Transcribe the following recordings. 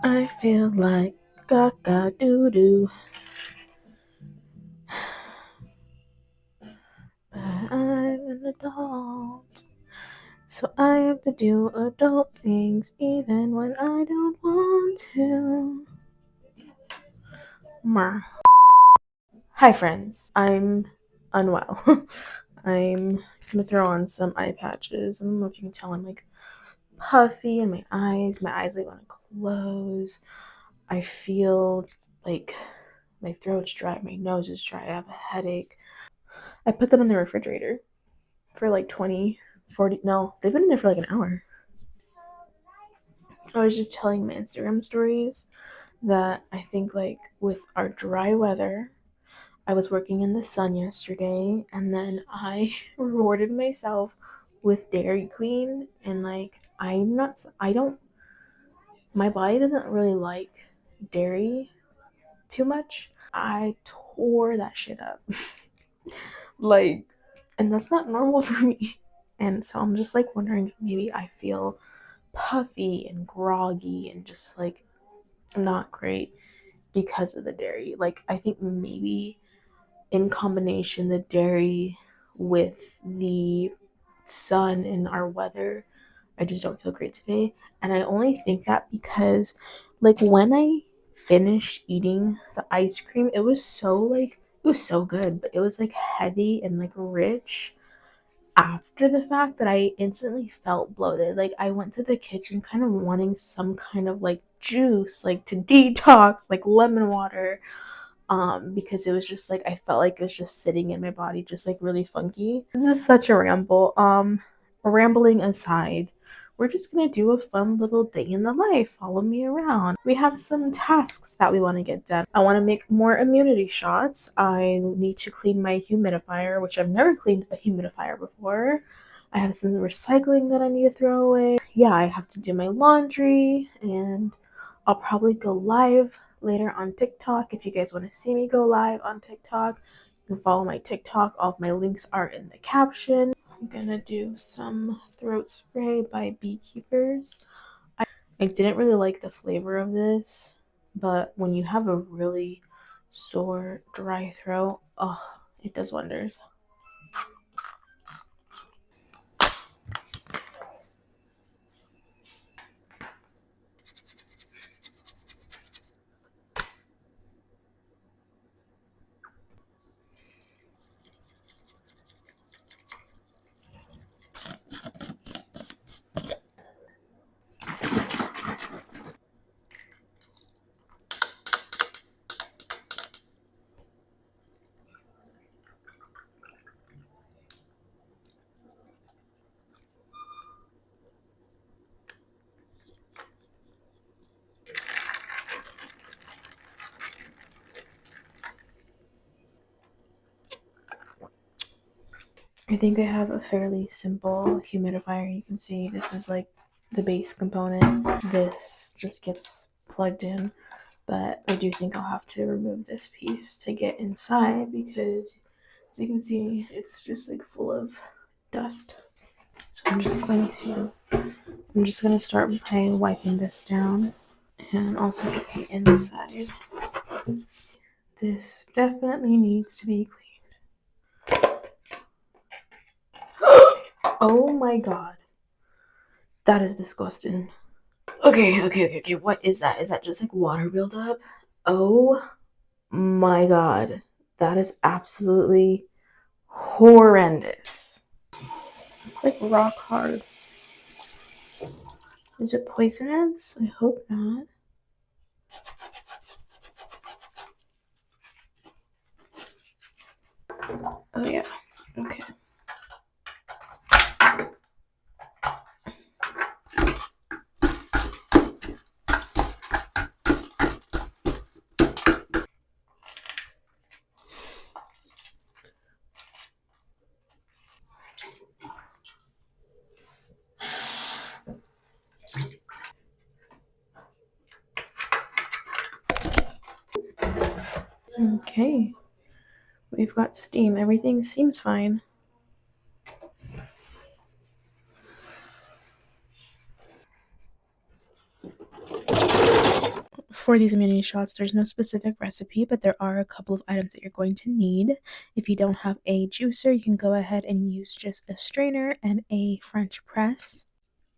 I feel like gaga doo doo. But I'm an adult. So I have to do adult things even when I don't want to. Mer. Hi friends. I'm unwell. I'm gonna throw on some eye patches. I don't know if you can tell I'm like puffy in my eyes. My eyes like want to close. I feel like my throat's dry, my nose is dry, I have a headache. I put them in the refrigerator for like 20, 40, no, they've been in there for like an hour. I was just telling my Instagram stories that I think like with our dry weather, I was working in the sun yesterday and then I rewarded myself with Dairy Queen and like I don't, my body doesn't really like dairy too much. I tore that shit up. Like, and that's not normal for me. And so I'm just like wondering if maybe I feel puffy and groggy and just like not great because of the dairy. Like, I think maybe in combination, the dairy with the sun and our weather, I just don't feel great today. And I only think that because, like, when I finished eating the ice cream, it was so good, but it was like heavy and like rich after the fact that I instantly felt bloated. Like I went to the kitchen kind of wanting some kind of like juice, like to detox, like lemon water. Because it was just like I felt like it was just sitting in my body, just like really funky. This is such a ramble. Rambling aside, we're just gonna do a fun little day in the life. Follow me around. We have some tasks that we want to get done. I want to make more immunity shots. I need to clean my humidifier, which I've never cleaned a humidifier before. I have some recycling that I need to throw away. Yeah, I have to do my laundry, and I'll probably go live later on TikTok. If you guys want to see me go live on TikTok, you can follow my TikTok. All of my links are in the caption. I'm gonna do some throat spray by Beekeepers. I didn't really like the flavor of this, but when you have a really sore, dry throat, oh, it does wonders. I think I have a fairly simple humidifier. You can see this is like the base component. This just gets plugged in, but I do think I'll have to remove this piece to get inside because as you can see, it's just like full of dust. So I'm just gonna start by wiping this down and also get the inside. This definitely needs to be cleaned. Oh my god. That is disgusting. Okay. What is that? Is that just like water buildup? Oh my god. That is absolutely horrendous. It's like rock hard. Is it poisonous? I hope not. Oh yeah. Okay. Okay. We've got steam. Everything seems fine. For these immunity shots, there's no specific recipe, but there are a couple of items that you're going to need. If you don't have a juicer, you can go ahead and use just a strainer and a French press.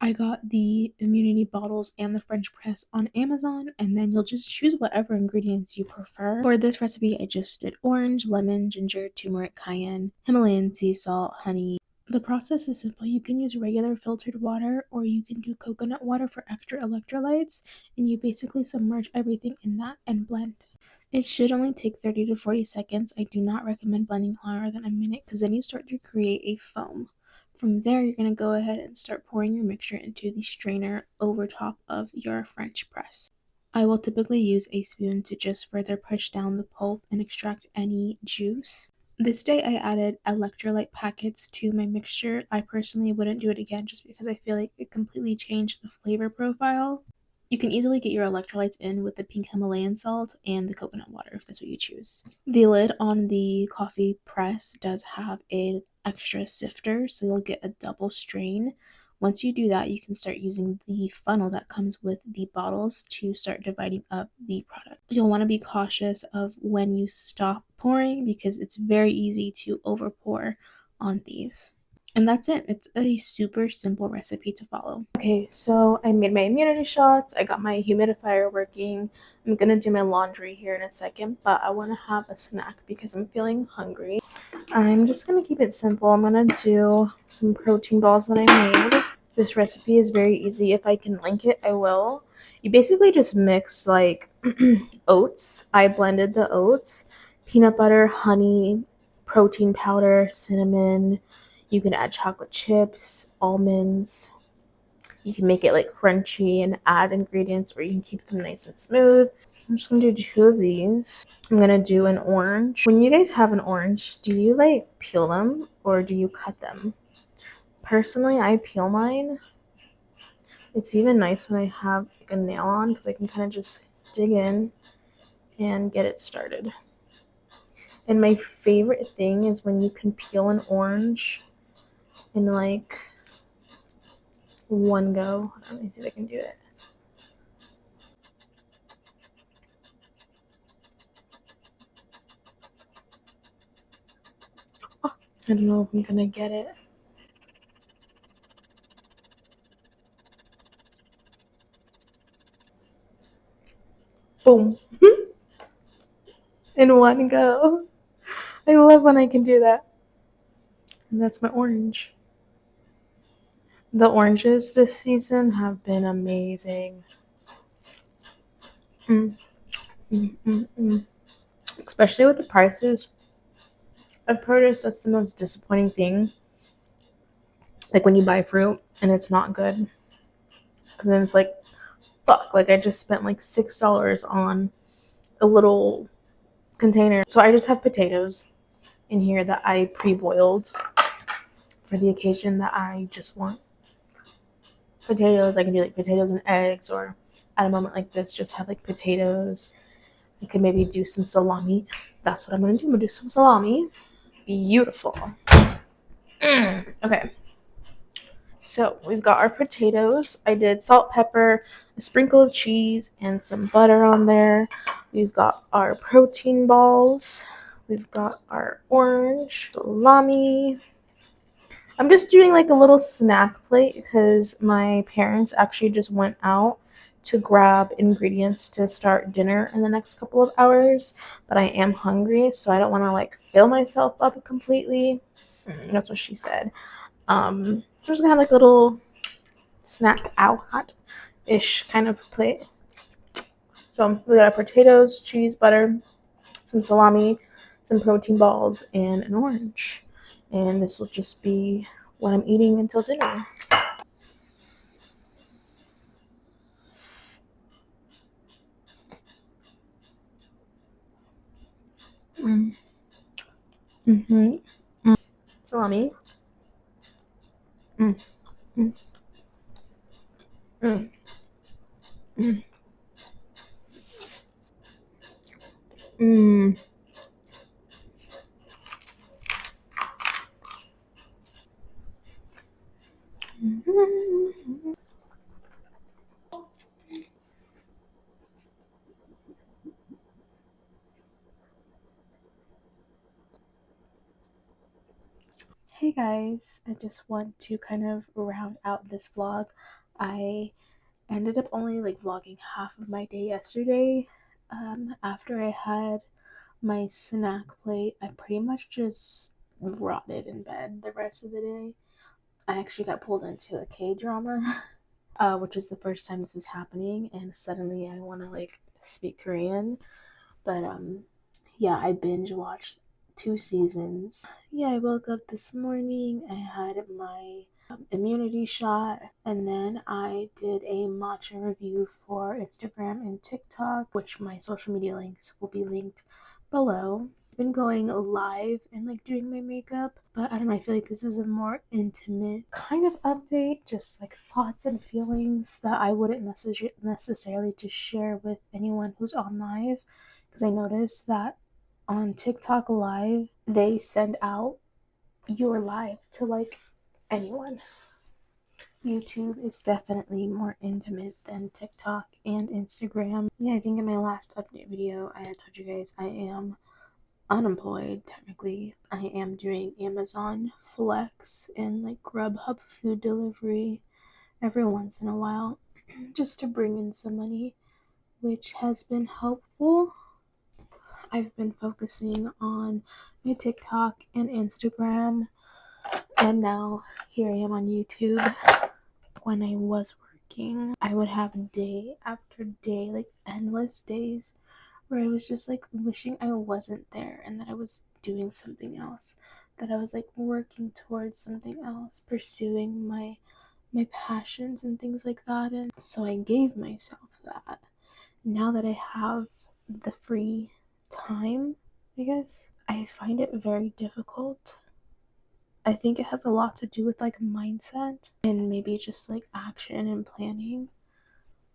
I got the immunity bottles and the French press on Amazon, and then you'll just choose whatever ingredients you prefer. For this recipe, I just did orange, lemon, ginger, turmeric, cayenne, Himalayan sea salt, honey. The process is simple. You can use regular filtered water or you can do coconut water for extra electrolytes, and you basically submerge everything in that and blend. It should only take 30 to 40 seconds. I do not recommend blending longer than a minute because then you start to create a foam. From there, you're going to go ahead and start pouring your mixture into the strainer over top of your French press. I will typically use a spoon to just further push down the pulp and extract any juice. This day I added electrolyte packets to my mixture. I personally wouldn't do it again just because I feel like it completely changed the flavor profile. You can easily get your electrolytes in with the pink Himalayan salt and the coconut water if that's what you choose. The lid on the coffee press does have an extra sifter, so you'll get a double strain. Once you do that, you can start using the funnel that comes with the bottles to start dividing up the product. You'll want to be cautious of when you stop pouring because it's very easy to over pour on these. And that's it. It's a super simple recipe to follow. Okay, so I made my immunity shots. I got my humidifier working. I'm gonna do my laundry here in a second, but I want to have a snack because I'm feeling hungry. I'm just gonna keep it simple. I'm gonna do some protein balls that I made. This recipe is very easy. If I can link it, I will. You basically just mix like oats. I blended the oats, peanut butter, honey, protein powder, cinnamon. You can add chocolate chips, almonds. You can make it like crunchy and add ingredients or you can keep them nice and smooth. I'm just gonna do 2 of these. I'm gonna do an orange. When you guys have an orange, do you like peel them or do you cut them? Personally, I peel mine. It's even nice when I have like a nail on because I can kind of just dig in and get it started. And my favorite thing is when you can peel an orange in like one go. Let me see if I can do it. Oh, I don't know if I'm gonna get it. Boom. In one go. I love when I can do that. And that's my orange. The oranges this season have been amazing. Mm, mm, mm, mm. Especially with the prices of produce, that's the most disappointing thing. Like when you buy fruit and it's not good. Because then it's like, fuck, like I just spent like $6 on a little container. So I just have potatoes in here that I pre-boiled for the occasion that I just want potatoes. I can do like potatoes and eggs, or at a moment like this, just have like potatoes. I could maybe do some salami. That's what I'm gonna do. I'm gonna do some salami. Beautiful. Okay. So we've got our potatoes. I did salt, pepper, a sprinkle of cheese, and some butter on there. We've got our protein balls. We've got our orange salami. I'm just doing like a little snack plate because my parents actually just went out to grab ingredients to start dinner in the next couple of hours. But I am hungry, so I don't want to like fill myself up completely. That's what she said. So we're just gonna have like a little snack out ish kind of plate. So we got our potatoes, cheese, butter, some salami, some protein balls, and an orange. And this will just be what I'm eating until dinner. Mm. Mm-hmm. Mm. Salami. Mm. Mm. Mm. Mm. Mm. Mm. Hey guys, I just want to kind of round out this vlog. I ended up only like vlogging half of my day yesterday. After I had my snack plate, I pretty much just rotted in bed the rest of the day. I actually got pulled into a K-drama, which is the first time this is happening, and suddenly I want to like speak Korean. But yeah, I binge watched 2 seasons. Yeah, I woke up this morning. I had my immunity shot, and then I did a matcha review for Instagram and TikTok, which my social media links will be linked below. Been going live and like doing my makeup, but I don't know, I feel like this is a more intimate kind of update, just like thoughts and feelings that I wouldn't necessarily just share with anyone who's on live, because I noticed that on TikTok live they send out your live to like anyone. YouTube is definitely more intimate than TikTok and Instagram. Yeah, I think in my last update video I had told you guys I am unemployed technically. I am doing Amazon Flex and like Grubhub food delivery every once in a while just to bring in some money, which has been helpful. I've been focusing on my TikTok and Instagram, and now here I am on YouTube. When I was working, I would have day after day, like endless days, where I was just like wishing I wasn't there and that I was doing something else, that I was like working towards something else, pursuing my passions and things like that. And so I gave myself that. Now that I have the free time, I guess, I find it very difficult. I think it has a lot to do with like mindset and maybe just like action and planning.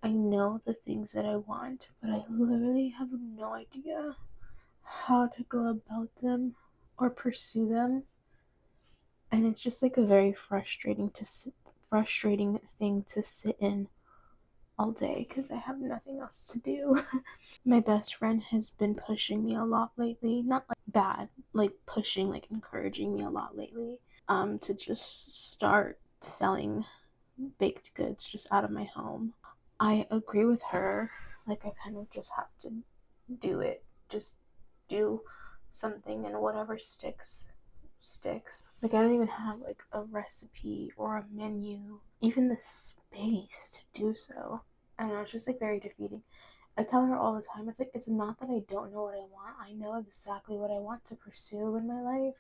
I know the things that I want, but I literally have no idea how to go about them or pursue them. And it's just like a very frustrating thing to sit in all day because I have nothing else to do. My best friend has been pushing me a lot lately. Not like bad, like pushing, like encouraging me a lot lately. To just start selling baked goods just out of my home. I agree with her. Like I kind of just have to do it. Just do something and whatever sticks. Like I don't even have like a recipe or a menu, even the space to do so. I don't know, it's just like very defeating. I tell her all the time, it's like, it's not that I don't know what I want. I know exactly what I want to pursue in my life.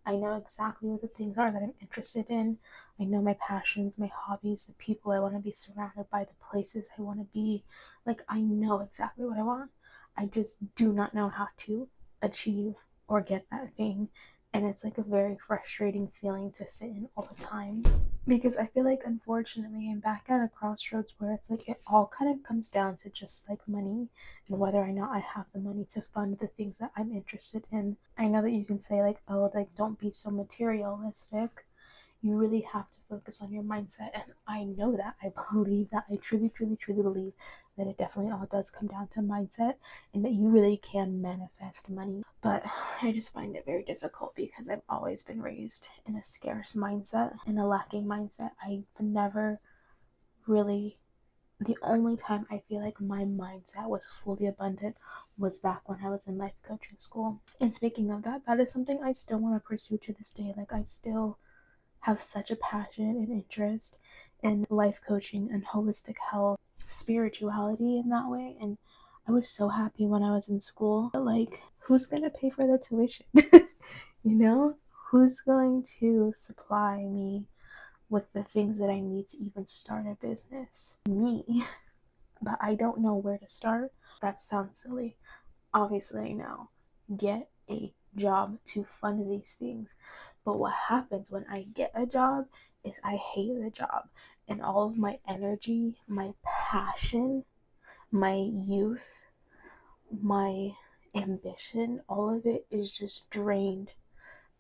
I know exactly what the things are that I'm interested in. I know my passions, my hobbies, the people I want to be surrounded by, the places I want to be. Like, I know exactly what I want. I just do not know how to achieve or get that thing. And it's like a very frustrating feeling to sit in all the time, because I feel like unfortunately I'm back at a crossroads where it's like it all kind of comes down to just like money and whether or not I have the money to fund the things that I'm interested in. I know that you can say like, oh, like don't be so materialistic. You really have to focus on your mindset, and I know that. I believe that. I truly believe that it definitely all does come down to mindset and that you really can manifest money. But I just find it very difficult because I've always been raised in a scarce mindset, in a lacking mindset. I've never really, the only time I feel like my mindset was fully abundant was back when I was in life coaching school. And speaking of that, that is something I still want to pursue to this day. Like I still have such a passion and interest in life coaching and holistic health, spirituality in that way. And I was so happy when I was in school. But like, who's gonna pay for the tuition? You know? Who's going to supply me with the things that I need to even start a business? Me. But I don't know where to start. That sounds silly. Obviously, I know. Get a job to fund these things. But what happens when I get a job is I hate the job. And all of my energy, my passion, my youth, my ambition, all of it is just drained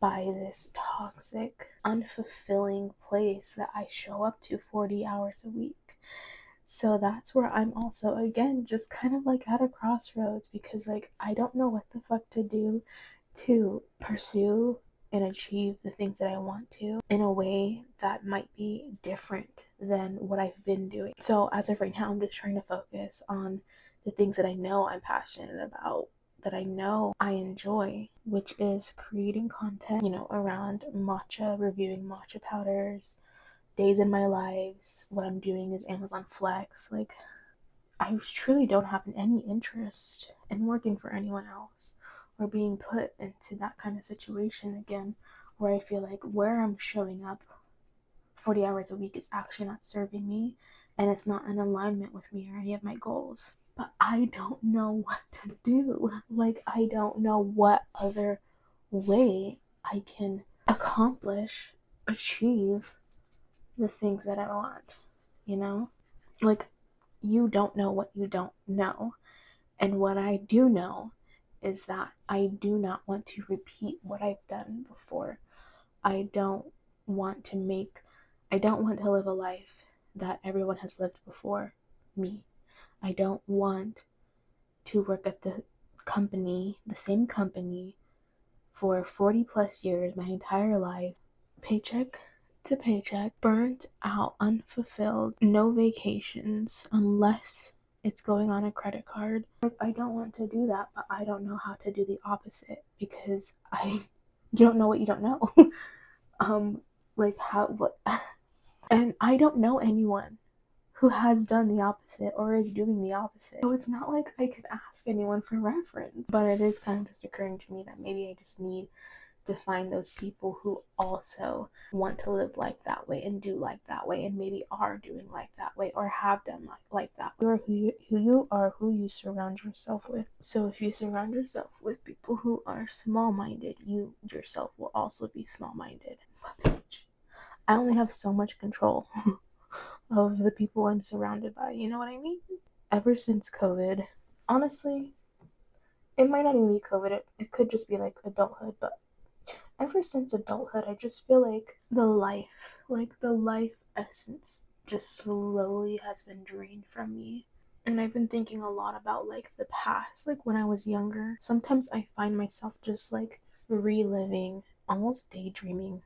by this toxic, unfulfilling place that I show up to 40 hours a week. So that's where I'm also, again, just kind of like at a crossroads because, like, I don't know what the fuck to do to pursue and achieve the things that I want to in a way that might be different than what I've been doing. So as of right now, I'm just trying to focus on the things that I know I'm passionate about, that I know I enjoy, which is creating content, around matcha, reviewing matcha powders, days in my lives. What I'm doing is Amazon Flex. Like, I truly don't have any interest in working for anyone else or being put into that kind of situation again, where I feel like where I'm showing up 40 hours a week is actually not serving me and it's not in alignment with me or any of my goals. But I don't know what to do. Like, I don't know what other way I can achieve the things that I want, you know? Like, you don't know what you don't know. And what I do know is that I do not want to repeat what I've done before. I don't want to make, I don't want to live a life that everyone has lived before me. I don't want to work at the same company, for 40 plus years, my entire life, paycheck to paycheck, burnt out, unfulfilled, no vacations unless it's going on a credit card. Like, I don't want to do that, but I don't know how to do the opposite because you don't know what you don't know. Like, what, and I don't know anyone who has done the opposite or is doing the opposite. So it's not like I could ask anyone for reference. But it is kind of just occurring to me that maybe I just need to find those people who also want to live like that way and do like that way and maybe are doing like that way or have done like that. You are who you are, who you surround yourself with. So if you surround yourself with people who are small-minded, you yourself will also be small-minded. I only have so much control of the people I'm surrounded by. You know what I mean? Ever since COVID, honestly, it might not even be COVID. It could just be like adulthood, but ever since adulthood, I just feel like the life essence just slowly has been drained from me. And I've been thinking a lot about like the past, like when I was younger. Sometimes I find myself just like reliving, almost daydreaming,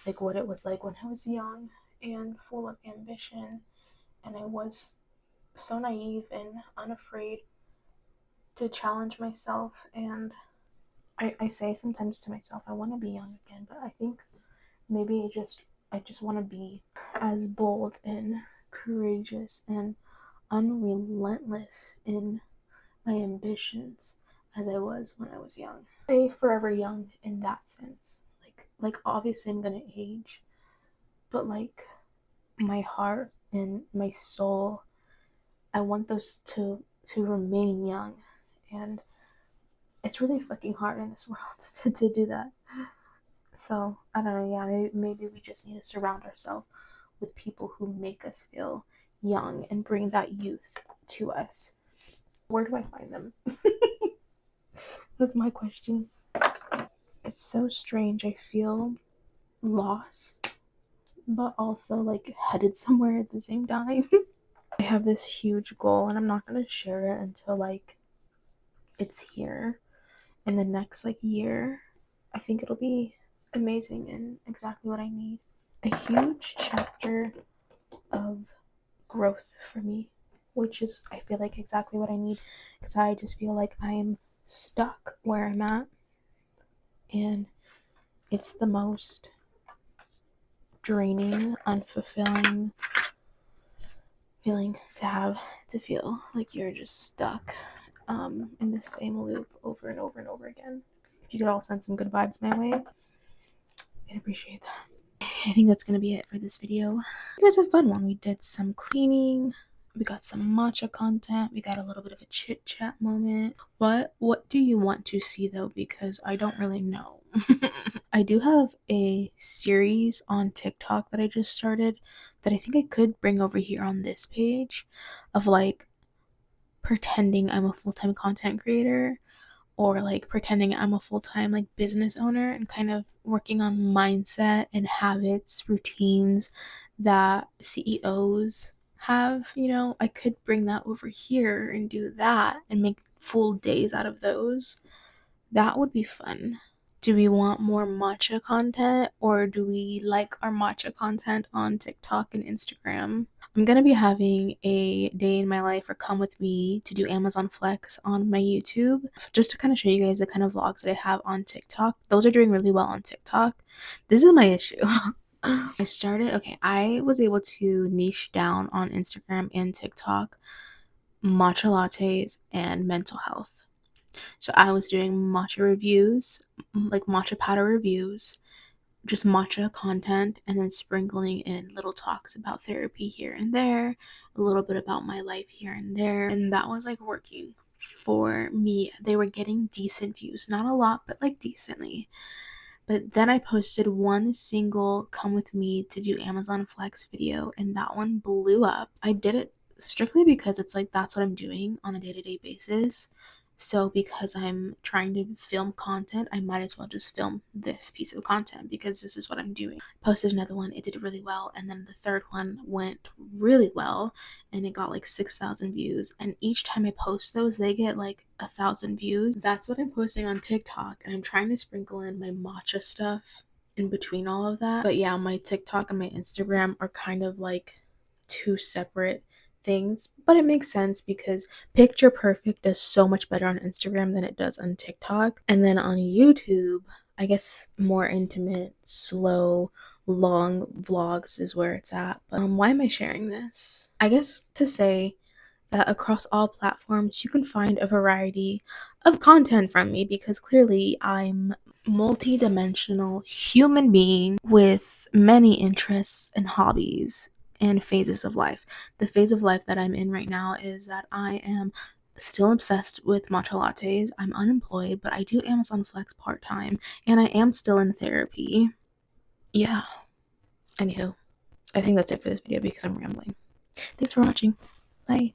like what it was like when I was young and full of ambition. And I was so naive and unafraid to challenge myself. And I say sometimes to myself, I want to be young again, but I think maybe I just want to be as bold and courageous and unrelentless in my ambitions as I was when I was young. Stay forever young in that sense. Like obviously I'm gonna age, but like my heart and my soul, I want those to remain young. And it's really fucking hard in this world to do that. So I don't know. Yeah, maybe we just need to surround ourselves with people who make us feel young and bring that youth to us. Where do I find them? That's my question. It's so strange. I feel lost, but also like headed somewhere at the same time. I have this huge goal, and I'm not gonna share it until like it's here in the next like year. I think it'll be amazing and exactly what I need. A huge chapter of growth for me, which is, I feel like, exactly what I need, because I just feel like I am stuck where I'm at, and it's the most draining, unfulfilling feeling to feel like you're just stuck in the same loop over and over and over again. If you could all send some good vibes my way, I'd appreciate that. I think that's gonna be it for this video. It was a fun one. We did some cleaning, we got some matcha content, we got a little bit of a chit chat moment. What do you want to see though? Because I don't really know. I do have a series on TikTok that I just started that I think I could bring over here on this page, of like pretending I'm a full-time content creator, or like pretending I'm a full-time like business owner, and kind of working on mindset and habits, routines that CEOs have. I could bring that over here and do that and make full days out of those. That would be fun. Do we want more matcha content, or do we like our matcha content on TikTok and Instagram? I'm gonna be having a day in my life or come with me to do Amazon Flex on my YouTube, just to kind of show you guys the kind of vlogs that I have on TikTok. Those are doing really well on TikTok. This is my issue. I was able to niche down on Instagram and TikTok matcha lattes and mental health. So I was doing matcha reviews, like matcha powder reviews, just matcha content, and then sprinkling in little talks about therapy here and there, a little bit about my life here and there. And that was like working for me. They were getting decent views, not a lot, but like decently. But then I posted one single come with me to do Amazon Flex video, and that one blew up. I did it strictly because it's like that's what I'm doing on a day-to-day basis. So because I'm trying to film content, I might as well just film this piece of content because this is what I'm doing. Posted another one, it did really well, and then the third one went really well, and it got like 6,000 views. And each time I post those, they get like 1,000 views. That's what I'm posting on TikTok, and I'm trying to sprinkle in my matcha stuff in between all of that. But yeah, my TikTok and my Instagram are kind of like two separate things, but it makes sense because picture perfect does so much better on Instagram than it does on TikTok. And then on YouTube, I guess more intimate, slow, long vlogs is where it's at. But why am I sharing this? I guess to say that across all platforms you can find a variety of content from me, because clearly I'm multi-dimensional human being with many interests and hobbies and phases of life. The phase of life that I'm in right now is that I am still obsessed with matcha lattes. I'm unemployed, but I do Amazon Flex part-time, and I am still in therapy. Yeah. Anywho, I think that's it for this video because I'm rambling. Thanks for watching. Bye.